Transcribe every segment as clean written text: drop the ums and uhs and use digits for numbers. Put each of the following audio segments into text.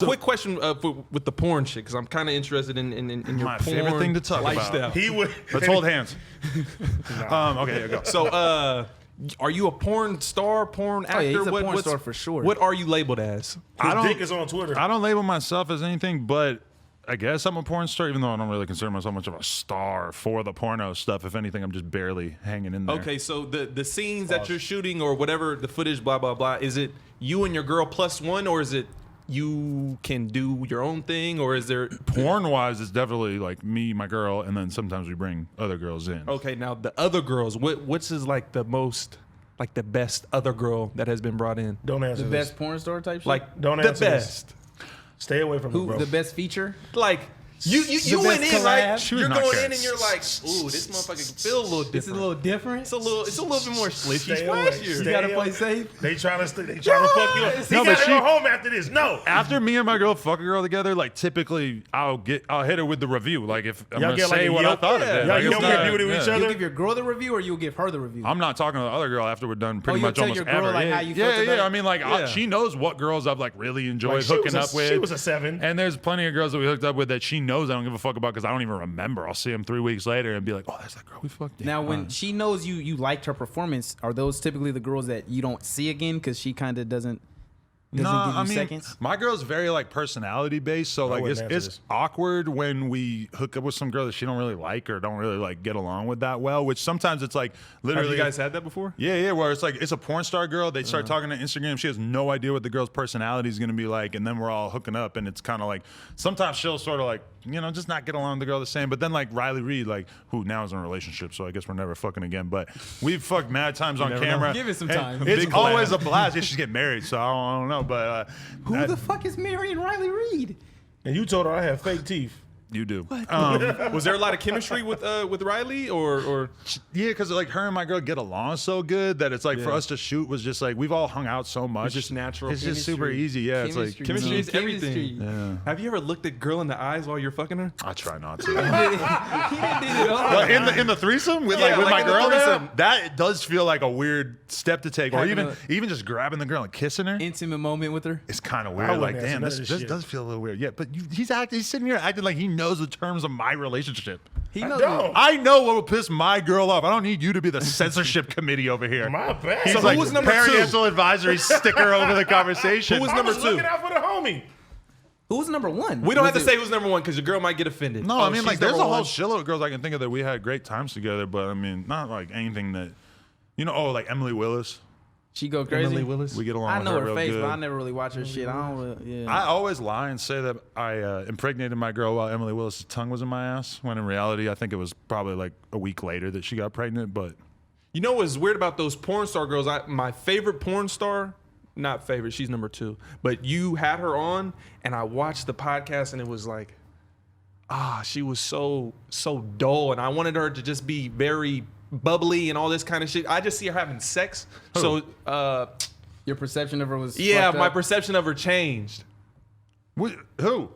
Quick question with the porn shit, because I'm kind of interested in your my porn favorite thing to talk lifestyle. about. Let's hold hands. Okay, here we go. So, are you a porn star, porn actor? Oh, yeah, he's a porn star for sure. What are you labeled as? His dick is on Twitter. I don't label myself as anything, but I guess I'm a porn star, even though I don't really consider myself much of a star for the porno stuff. If anything, I'm just barely hanging in there. Okay, so the scenes that you're shooting or whatever, the footage, blah, blah, blah, is it you and your girl plus one, or is it you can do your own thing, or is there... Porn-wise, it's definitely like me, my girl, and then sometimes we bring other girls in. Okay, now the other girls, what's is like the most, like the best other girl that has been brought in? Don't answer The this. best porn star type shit? Like, Don't the answer best. this. Stay away from it, bro. The best feature? Like... You went in, collab? right? She was You're not going good. in and you're like, ooh, this motherfucker can feel a little different. It's a little different? It's a little bit more slishy, Stay away. splashier. Stay You gotta away. play safe? They trying to fuck you up. He No, gotta but go home after this. No. After me and my girl fuck a girl together, like typically I'll hit her with the review. Like if I'm Y'all gonna get like say a what I Yelp? thought of Yeah. it. Y'all Like, Yelp it's not- review to each yeah. other? You'll give your girl the review or you'll give her the review? I'm not talking to the other girl after we're done pretty you'll much tell almost your girl, ever. like, yeah, how you yeah, felt yeah. about I mean, like Yeah. she knows what girls I've like really enjoyed Like, she hooking was up with. She was a 7. And there's plenty of girls that we hooked up with that she knows I don't give a fuck about because I don't even remember. I'll see them 3 weeks later and be like, oh, that's that girl we fucked. Now, when she knows you liked her performance, are those typically the girls that you don't see again because she kind of doesn't give you seconds? my girl's very like personality based, so like wouldn't answer it's this. awkward when we hook up with some girl that she don't really like or don't really like get along with that well. Which sometimes it's like Have literally. you guys had that before? Yeah, where it's like it's a porn star girl. They start talking to Instagram. She has no idea what the girl's personality is gonna be like, and then we're all hooking up, and it's kind of like sometimes she'll sort of like just not get along with the girl the same. But then like Riley Reid, like who now is in a relationship, so I guess we're never fucking again. But we've fucked mad times on never camera. know. Give it some And time. It's Big always collab. a blast. Yeah, she's getting married, so I don't know, but Who the fuck is marrying Riley Reid? And you told her I have fake teeth. you do. Was there a lot of chemistry with Riley, or Yeah, because like her and my girl get along so good that it's like for Yeah. us to shoot was just like we've all hung out so much. It's just natural. It's just super Chemistry. easy. Yeah, it's like chemistry is everything? Chemistry. Yeah. Have you ever looked at girl in the eyes while you're fucking her? I try not to. He didn't do it all. But in the threesome with Yeah, with like my in the girl, there, threesome. that does feel like a weird step to take, or Having even just grabbing the girl and kissing her. Intimate moment with her. It's kind of I weird. wouldn't Like, answer damn, none this of this shit. does feel a little weird. Yeah, but he's sitting here acting like he knows the terms of my relationship. He knows don't. I know what will piss my girl off. I don't need you to be the censorship committee over here. My bad. He's So like who was number two? parental advisory sticker over the conversation. Who was I number was two? looking out for the homie. Who's number one? We don't Was have to it- say who's number one because your girl might get offended. No, Oh, I mean, she's like, there's a number whole one. shitload of girls I can think of that we had great times together, but I mean, not like anything that, like Emily Willis. She go crazy. Emily Willis. We get along I with know her her real face, good. but I never really watch her shit. I don't. Yeah. I always lie and say that I impregnated my girl while Emily Willis' tongue was in my ass, when in reality, I think it was probably like a week later that she got pregnant, but... You know what's weird about those porn star girls? My favorite porn star, not favorite, she's number 2. But you had her on, and I watched the podcast, and it was like, she was so dull, and I wanted her to just be very bubbly and all this kind of shit. I just see her having sex. Who? So, Your perception of her was. yeah, fucked my up. perception of her changed. Who?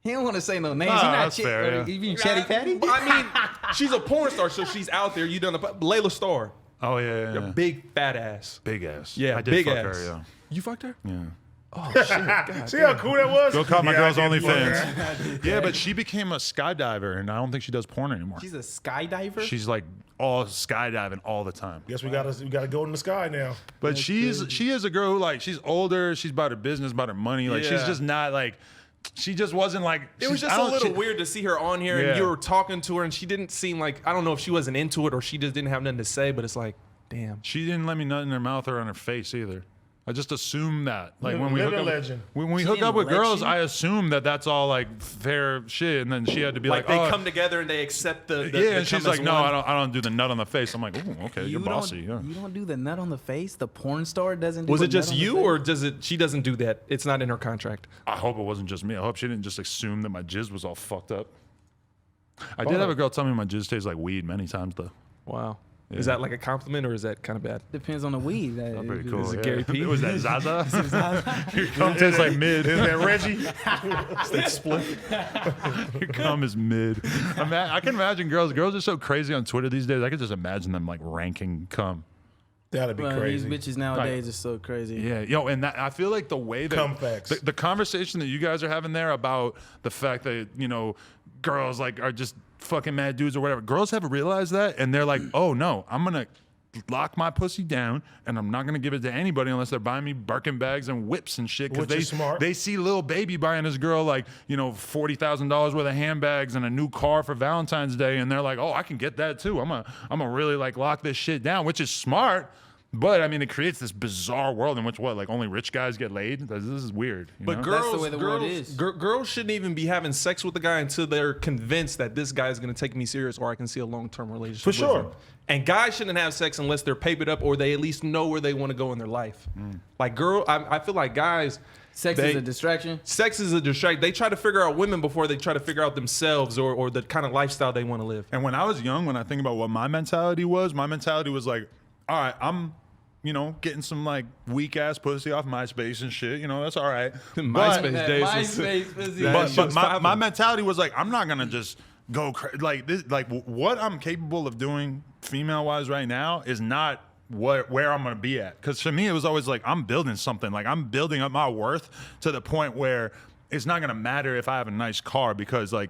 He don't want to say no names. Ah, He not that's fair, yeah. You mean Chatty Patty? I mean, she's a porn star, so she's out there. You done Layla Starr, Oh, yeah. big fat ass. Big ass. Yeah, I did big fuck ass. her, yeah. You fucked her? Yeah. Oh shit! God See how cool that was? Go call my Yeah, girl's I did fuck her. OnlyFans. Yeah, but she became a skydiver, and I don't think she does porn anymore. She's a skydiver. She's like all skydiving all the time. Guess we gotta go in the sky now. But she is a girl who like she's older. She's about her business, about her money. Like she's Yeah. just not like. She just wasn't like. It was just a little weird to see her on here, Yeah. and you were talking to her, and she didn't seem like, I don't know if she wasn't into it or she just didn't have nothing to say, but it's like, damn. She didn't let me nut in her mouth or on her face either. I just assume that, like when we Living hook up, legend. when we She hook up didn't with let girls, you? I assume that that's all like fair shit, and then she had to be like, Like they oh. come together and they accept the Yeah, and she's come like, as no, one. I don't do the nut on the face. I'm like, ooh, okay, you're bossy. Yeah. You don't do the nut on the face. The porn star doesn't. do Was a it just nut on the you, face? or does it? She doesn't do that. It's not in her contract. I hope it wasn't just me. I hope she didn't just assume that my jizz was all fucked up. I did have a girl tell me my jizz tastes like weed many times though. Wow. Is that like a compliment or is that kind of bad? Depends on the weed. Oh, pretty cool. Is it yeah. Gary P? Was that Zaza? Your cum tastes like mid. Is that Reggie? Your cum is mid. I can imagine girls. Girls are so crazy on Twitter these days. I could just imagine them like ranking cum. That'd be Bro, crazy. These bitches nowadays are so crazy. Yeah, yo, and that, I feel like the way that Come facts. the conversation that you guys are having there about the fact that girls like are just fucking mad dudes or whatever. Girls have realized that, and they're like, oh no, I'm gonna lock my pussy down, and I'm not gonna give it to anybody unless they're buying me Birkin bags and whips and shit. Because Which is smart. they see Lil Baby buying this girl like $40,000 worth of handbags and a new car for Valentine's Day, and they're like, oh, I can get that too. I'm gonna really like lock this shit down, which is smart. But I mean, it creates this bizarre world in which only rich guys get laid. This is weird. But know? That's the way the world is. Girls shouldn't even be having sex with the guy until they're convinced that this guy is going to take me serious, or I can see a long-term relationship. For with sure. him. And guys shouldn't have sex unless they're papered up, or they at least know where they want to go in their life. Like I feel like guys. Sex is a distraction. Sex is a distraction. They try to figure out women before they try to figure out themselves or the kind of lifestyle they want to live. And when I was young, when I think about what my mentality was like, all right, I'm getting some like weak ass pussy off MySpace and shit. That's all right. MySpace days. MySpace pussy. But my mentality was like, I'm not gonna just go like this. Like what I'm capable of doing female wise right now is not where I'm gonna be at. Because for me, it was always like I'm building something. Like I'm building up my worth to the point where it's not gonna matter if I have a nice car, because I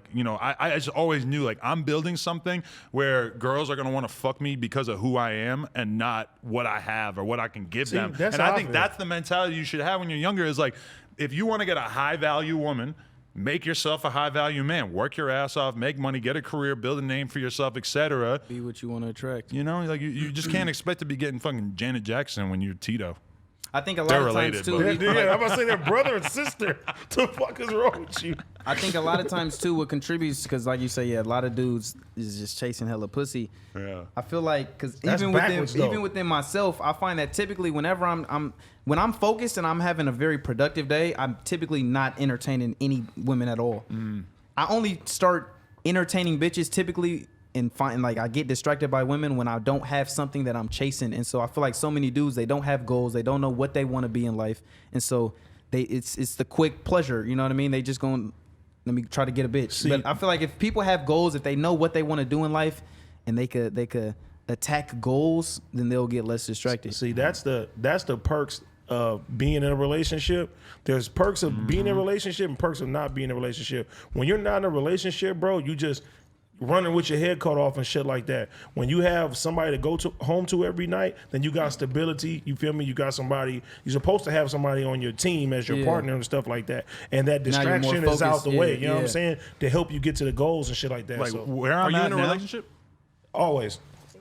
just always knew like I'm building something where girls are gonna want to fuck me because of who I am and not what I have or what I can give them. that's And how I I think feel. that's the mentality you should have when you're younger. Is like, if you want to get a high value woman, make yourself a high value man. Work your ass off, make money, get a career, build a name for yourself, etc. Be what you want to attract. Like you just can't expect to be getting fucking Janet Jackson when you're Tito. I think a lot They're of related, times too. but- Yeah, I'm about to say they're brother and sister. The fuck is wrong with you? I think a lot of times too what contributes, because like you say, a lot of dudes is just chasing hella pussy. Yeah. I feel like because That's backwards, though. even within myself, I find that typically whenever when I'm focused and I'm having a very productive day, I'm typically not entertaining any women at all. I only start entertaining bitches typically and I get distracted by women when I don't have something that I'm chasing. And so I feel like so many dudes, they don't have goals, they don't know what they want to be in life, and so it's the quick pleasure. You know what I mean? They just going, let me try to get a bitch. But I feel like if people have goals, if they know what they want to do in life, and they could attack goals, then they'll get less distracted. See, that's the perks of being in a relationship. There's perks of being in a relationship and perks of not being in a relationship. When you're not in a relationship, bro, you just running with your head cut off and shit like that. When you have somebody to go home to every night, then you got stability. You feel me? You got somebody. You're supposed to have somebody on your team as your partner and stuff like that. And that Now you're more distraction is out the focused. way. You know what I'm Yeah. saying? To help you get to the goals and shit like that. Like So, where Are I'm you at in a now, relationship? always.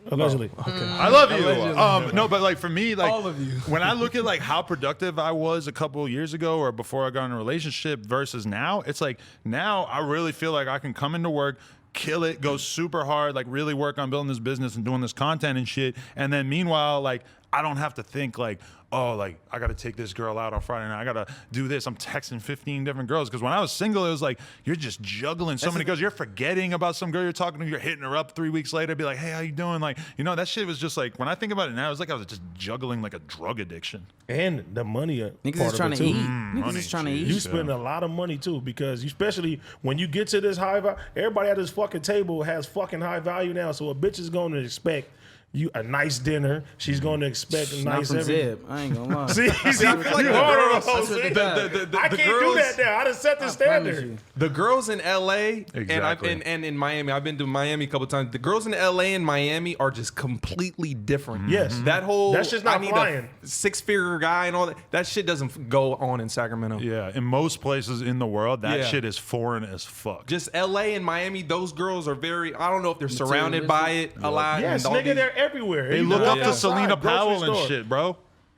Allegedly. I love you. No, but like for me, like All of you. when I look at like how productive I was a couple of years ago or before I got in a relationship versus now, it's like now I really feel like I can come into work, kill it, go super hard, like really work on building this business and doing this content and shit. And then meanwhile, like I don't have to think like, oh, like I got to take this girl out on Friday night. I got to do this. I'm texting 15 different girls. Because when I was single, it was like you're just juggling so many girls. You're forgetting about some girl you're talking to. You're hitting her up 3 weeks later. Be like, hey, how you doing? Like, that shit was just like, when I think about it now, it was like I was just juggling like a drug addiction. And the money Niggas part is trying of to it eat. too. Niggas is trying to eat. You spend a lot of money too, because especially when you get to this high value, everybody at this fucking table has fucking high value now. So a bitch is going to expect you a nice dinner. She's going to expect a Not nice from everything. Zeb. I ain't gonna lie. See, I feel like you the hard on girls- those, I swear to see? God. I can't do girls- that now. I done set the I promise standard. you. The girls in LA Exactly. and in Miami, I've been to Miami a couple times. The girls in LA and Miami are just completely different. Yes. That whole That's just not I need flying. a 6-figure guy and all that. That shit doesn't go on in Sacramento. Yeah, in most places in the world, that Yeah. shit is foreign as fuck. Just LA and Miami, those girls are very. I don't know if they're surrounded by it a lot. Yes, and all nigga, these- they're everywhere. They You look walk up to outside, Selena grocery Powell and store. shit, bro.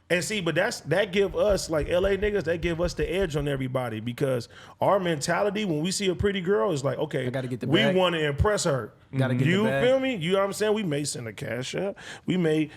And see, but that give us, like LA niggas, that give us the edge on everybody, because our mentality when we see a pretty girl is like, okay, I gotta get the we bag. want to impress her. Gotta get the you bag. feel me? You know what I'm saying? We may send a cash up. We may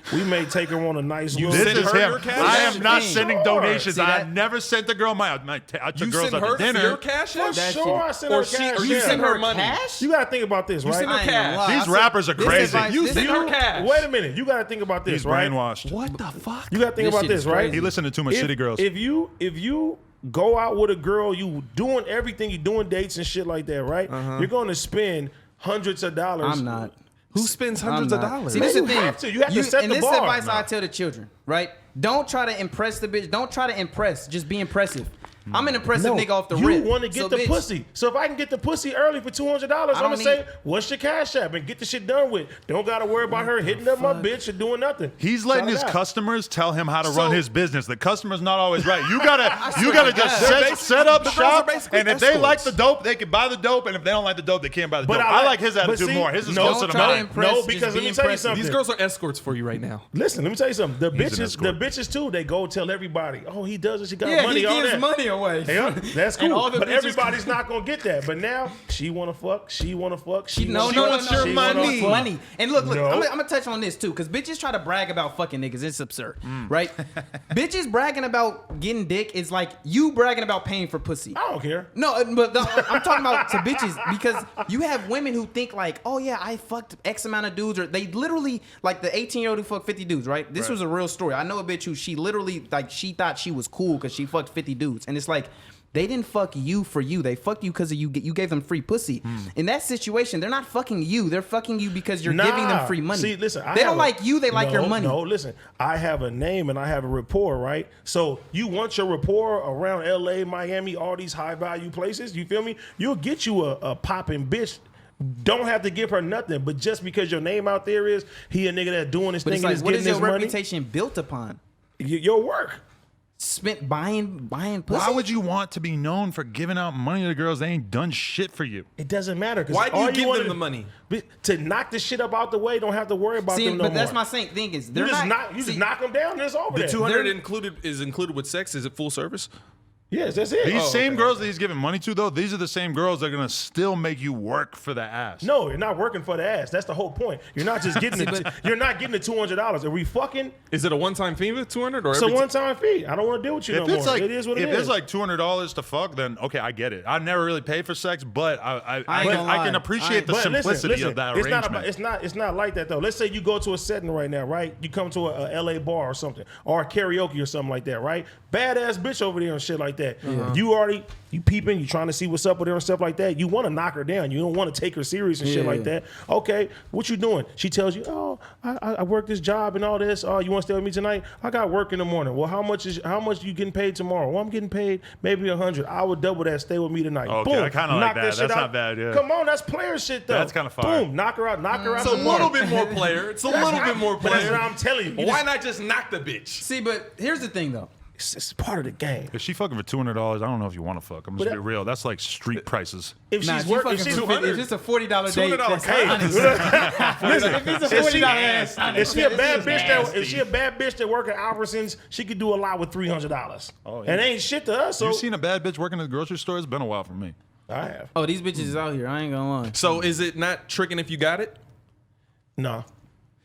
take her on a nice You little. This send is her him. your cash? I That's am the not thing. sending Sure. donations. See I that? have never sent a girl I took You girls send out her to dinner. your cash For app? That sure, I shit. send Or her she- cash. or you yeah. send her money. cash? You gotta think about this, right? send her I ain't gonna cash. lie. These I said- rappers are this crazy. advice- You this Send her cash. Wait a minute. You gotta think about this, He's right? brainwashed. What the fuck? You gotta think This about shit this, is right? crazy. He listened to too much shitty girls. If you go out with a girl, you doing everything, you doing dates and shit like that, right? You're going to spend hundreds of dollars. I'm not. Who spends hundreds of dollars? See, this is the thing. have to. You have to set and the this bar. advice I tell the children, right? Don't try to impress the bitch. Don't try to impress. Just be impressive. I'm an impressive nigga off the rip. You want to get the bitch, pussy. So if I can get the pussy early for $200, I'm gonna say, need- what's your cash app? And get the shit done with. Don't gotta worry about her hitting up my bitch or doing nothing. He's letting Shout his it out. customers tell him how to So- run his business. The customer's not always right. You gotta just They're set up the girls are shop. basically And if they like the escorts. dope, they can buy the dope. And if they don't like the dope, they can't buy the But dope. I I like- like his but attitude see, more. His is no, closer to try to mine. impress. No, Just because be let me tell you impressive. something. These girls are escorts for you right now. Listen, let me tell you something. The He's an bitches too, they go tell everybody, oh, he does this, he got Yeah, money, he all gives that. money away. Yeah, that's And cool. all the But bitches- everybody's not gonna get that. But now she wanna fuck, she wanna fuck, she No, wanna no, fuck, no, your she money. wants money. And look, No. I'm gonna touch on this too, because bitches try to brag about fucking niggas. It's absurd, right? Bitches bragging about getting dick is like you bragging about paying for pussy. I don't care. No, but I'm talking about to bitches because you have women who think like, oh yeah, I fucked X amount of dudes, or they literally like the 18-year-old who fucked 50 dudes, right? This was a real story. I know a bitch who she literally like she thought she was cool because she fucked 50 dudes, and it's like. They didn't fuck you for you. They fucked you because you gave them free pussy. In that situation, they're not fucking you. They're fucking you because you're giving them free money. See, listen, they don't like you. They like your money. No, listen, I have a name and I have a rapport, right? So you want your rapport around LA, Miami, all these high value places. You feel me? You'll get you a popping bitch. Don't have to give her nothing, but just because your name out there is he a nigga that doing his But thing it's and like, is what getting is his your money. reputation built upon? Your work. Spent buying pussy. Why would you want to be known for giving out money to girls that ain't done shit for you? It doesn't matter. 'Cause Why do all you give wanna- them the money? To knock the shit up out the way, don't have to worry about See, them no but that's more. my same thing. Is You they're just not. just knock them down and it's over The there. 200 is included with sex. Is it full service? Yes, that's it. These Oh, same okay. girls that he's giving money to, though, these are the same girls that are gonna still make you work for the ass. No, you're not working for the ass. That's the whole point. You're not just getting you're not getting the $200. Are we fucking? Is it a one-time fee with 200 or It's a one-time fee. I don't want to deal with you If no it's more. like It is what it if is. it's like $200 to fuck, then okay, I get it. I never really paid for sex, but I ain't gonna can lie. appreciate the But simplicity of that it's arrangement. it's not like that though. Let's say you go to a setting right now, right? You come to a LA bar or something, or a karaoke or something like that, right? Badass bitch over there and shit like that. You peeping, you trying to see what's up with her and stuff like that. You want to knock her down. You don't want to take her serious and shit like that. Okay, what you doing? She tells you, oh, I work this job and all this. Oh, you want to stay with me tonight? I got work in the morning. Well, how much you getting paid tomorrow? Well, I'm getting paid maybe 100. I would double that. Stay with me tonight. Okay, Boom. I kinda like Knock that. shit That's out. not bad, yeah. Come on, that's player shit though. That's kinda fire. Boom, knock her out. Knock her out. It's a some more. little bit more player. It's a little bit more But that's what player. I'm telling you. Why not just knock the bitch? See, but here's the thing though. It's part of the game. If she fucking for $200, I don't know if you want to fuck. I'm just But be real. That's like street prices. If Nah, she's if you working, fucking if she's for 50, if it's a $40 date, $200 that's hey, honest. listen, If it's a if she- $40 ass, if she a bad bitch nasty. if she a bad bitch that work at Albertsons, she could do a lot with $300. Oh, yeah. And it ain't shit to us. So You've seen a bad bitch working at the grocery store? It's been a while for me. I have. Oh, these bitches is out here. I ain't gonna lie. So is it not tricking if you got it? No.